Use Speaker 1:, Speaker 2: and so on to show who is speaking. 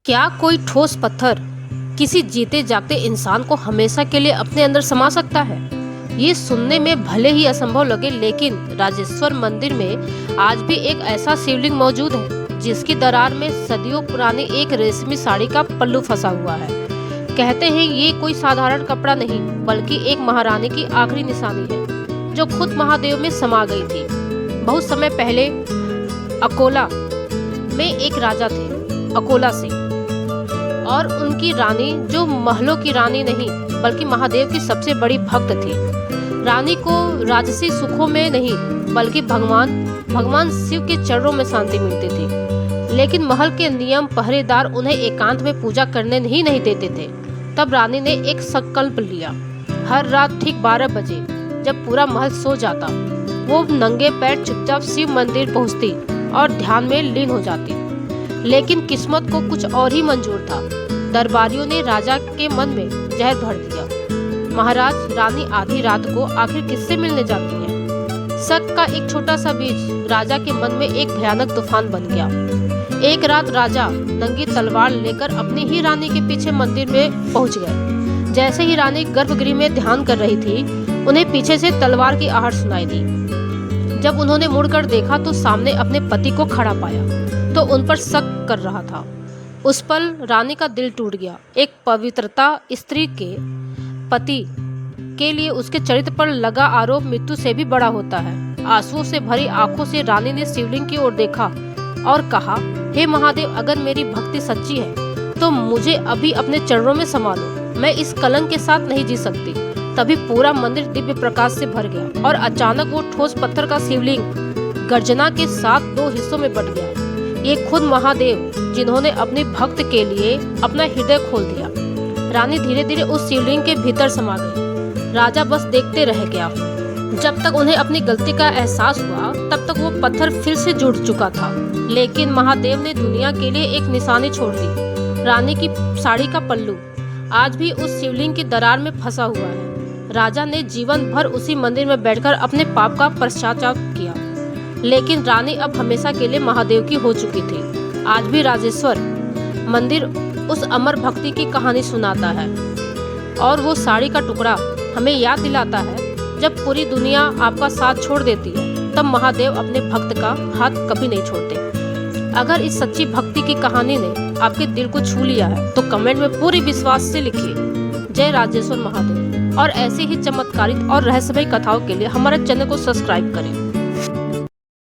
Speaker 1: क्या कोई ठोस पत्थर किसी जीते जागते इंसान को हमेशा के लिए अपने अंदर समा सकता है? ये सुनने में भले ही असंभव लगे, लेकिन राजेश्वर मंदिर में आज भी एक ऐसा शिवलिंग मौजूद है जिसकी दरार में सदियों पुरानी एक रेशमी साड़ी का पल्लू फंसा हुआ है। कहते हैं ये कोई साधारण कपड़ा नहीं, बल्कि एक महारानी की आखिरी निशानी है जो खुद महादेव में समा गई थी। बहुत समय पहले अकोला में एक राजा थे, अकोला सिंह, और उनकी रानी जो महलों की रानी नहीं बल्कि महादेव की सबसे बड़ी भक्त थी। रानी को राजसी सुखों में नहीं बल्कि भगवान शिव के चरणों में शांति मिलती थी। लेकिन महल के नियम पहरेदार उन्हें एकांत में पूजा करने ही नहीं देते थे। तब रानी ने एक संकल्प लिया। हर रात ठीक 12 बजे जब पूरा महल सो जाता, वो नंगे पैर चुपचाप शिव मंदिर पहुंचती और ध्यान में लीन हो जाती। लेकिन किस्मत को कुछ और ही मंजूर था। दरबारियों ने राजा के मन में जहर भर दिया। महाराज, रानी आधी रात को आखिर किससे मिलने जाती है? शक का एक छोटा सा बीज राजा के मन में एक भयानक तूफान बन गया। एक रात राजा नंगी तलवार लेकर अपनी ही रानी के पीछे मंदिर में पहुंच गए। जैसे ही रानी गर्भगृह में ध्यान कर रही थी, उन्हें पीछे से तलवार की आहट सुनाई दी। जब उन्होंने मुड़कर देखा तो सामने अपने पति को खड़ा पाया तो उन पर शक कर रहा था। उस पल रानी का दिल टूट गया। एक पवित्रता स्त्री के पति के लिए उसके चरित्र पर लगा आरोप मृत्यु से भी बड़ा होता है। आंसुओं से भरी आंखों से रानी ने शिवलिंग की ओर देखा और कहा, हे महादेव, अगर मेरी भक्ति सच्ची है तो मुझे अभी अपने चरणों में समा लो। मैं इस कलंक के साथ नहीं जी सकती। तभी पूरा मंदिर दिव्य प्रकाश से भर गया और अचानक वो ठोस पत्थर का शिवलिंग गर्जना के साथ 2 हिस्सों में बट गया। ये खुद महादेव, जिन्होंने अपनी भक्त के लिए अपना हृदय खोल दिया। रानी धीरे धीरे उस शिवलिंग के भीतर समा गई। राजा बस देखते रह गया। जब तक उन्हें अपनी गलती का एहसास हुआ, तब तक वो पत्थर फिर से जुड़ चुका था। लेकिन महादेव ने दुनिया के लिए एक निशानी छोड़ दी। रानी की साड़ी का पल्लू आज भी उस शिवलिंग की दरार में फंसा हुआ है। राजा ने जीवन भर उसी मंदिर में बैठकर अपने पाप का पश्चाताप किया, लेकिन रानी अब हमेशा के लिए महादेव की हो चुकी थी। आज भी राजेश्वर मंदिर उस अमर भक्ति की कहानी सुनाता है, और वो साड़ी का टुकड़ा हमें याद दिलाता है, जब पूरी दुनिया आपका साथ छोड़ देती है तब महादेव अपने भक्त का हाथ कभी नहीं छोड़ते। अगर इस सच्ची भक्ति की कहानी ने आपके दिल को छू लिया है तो कमेंट में पूरी विश्वास से लिखिए, जय राजेश्वर महादेव। और ऐसे ही चमत्कारिक और रहस्यमय कथाओं के लिए हमारे चैनल को सब्सक्राइब करें।